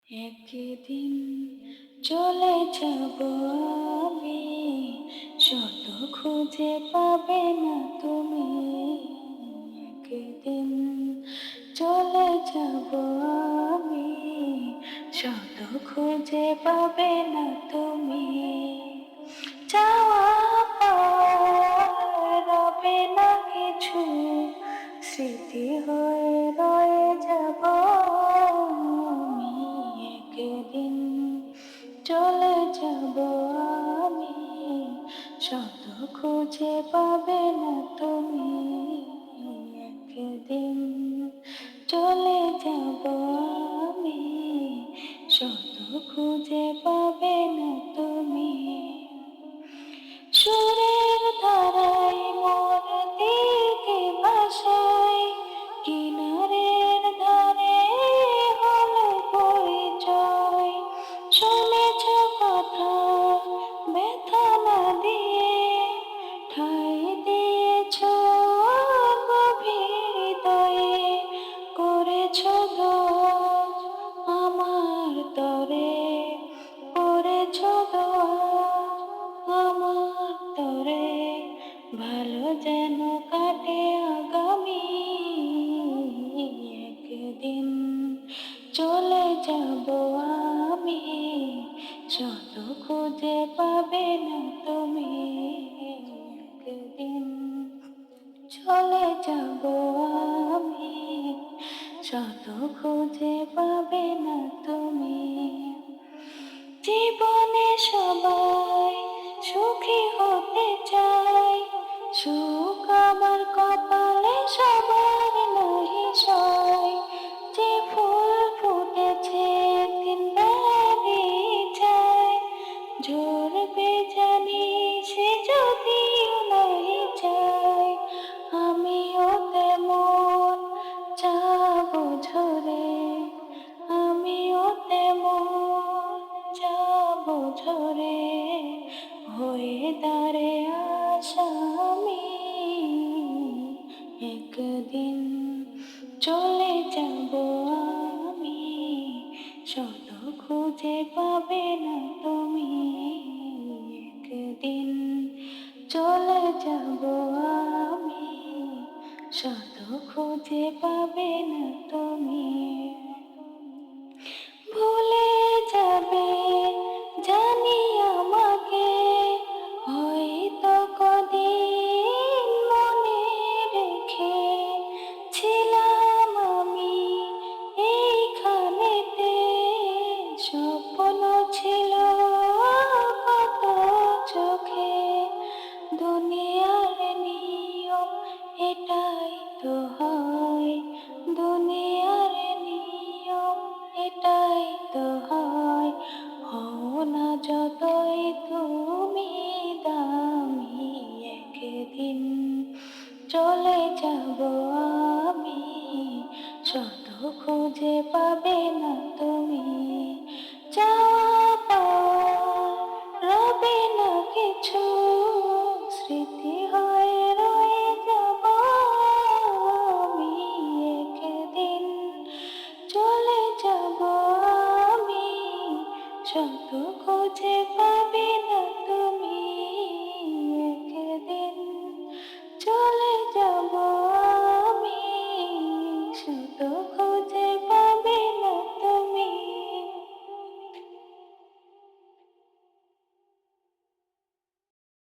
একদিন চলে যাব আমি, শত খুঁজে পাবে না তুমি। একদিন চলে যাব আমি, শত খুঁজে পাবে না তুমি। চাওয়া পাওয়ার রবে না কিছু, স্মৃতি হয়ে রয়ে যাব আমি। একদিন চলে যাব আমি, শত খুঁজে পাবে না তুমি। একদিন চলে যাব আমি, শত খুঁজে পাবে না তুমি। সুরের ধারায় মোর দিকে ভাসায়, কিনারের ধারে হলো পরিচয়। শুনেছ কথা ব্যথা না দিয়ে, ঠাই দিয়েছ গভীর হৃদয়ে। করেছ দোয়া আমার তরে, করেছ দোয়া আমার তরে, ভালো যেন কাটে আগামী। একদিন চলে যাব আমি, শত খুঁজে পাবে না তুমি। একদিন চলে যাব আমি, শত খুঁজে পাবে না তুমি। জীবনে সবাই সুখী হতে চায়, সুখ আমার কপালে সবার নাহি সয়। যে ফুল ফুটেছে একদিন বাড়ি যায়, ঝরবে জানি সে যদিও নাহি চায়। আমিও তেমন যাব ঝরে, আমিও তেমন যাব ঝরে, হয়ে দাঁড়ে আসামি। একদিন চলে যাব আমি, শত খুঁজে পাবে না তুমি। একদিন চলে যাব আমি, শত খুঁজে পাবে না তুমি। ভুলে যাবে জানি আমাকে, হয়তো কদিন মনে রেখে। ছিলাম আমি এইখানেতে, স্বপ্ন ছিল কত চোখে। দুনিয়ার নিয়ম এটাই তো হয়, দুনিয়ার নিয়ম এটাই তো হয়। হও না যতই তুমি দামি, একদিন চলে যাব আমি, শত খুঁজে পাবে না তুমি। চাওয়া পাওয়া রবে না কিছু, স্মৃতি হয়ে রয়ে যাব আমি। একদিন চলে যাব আমি, শত খুঁজে পাবে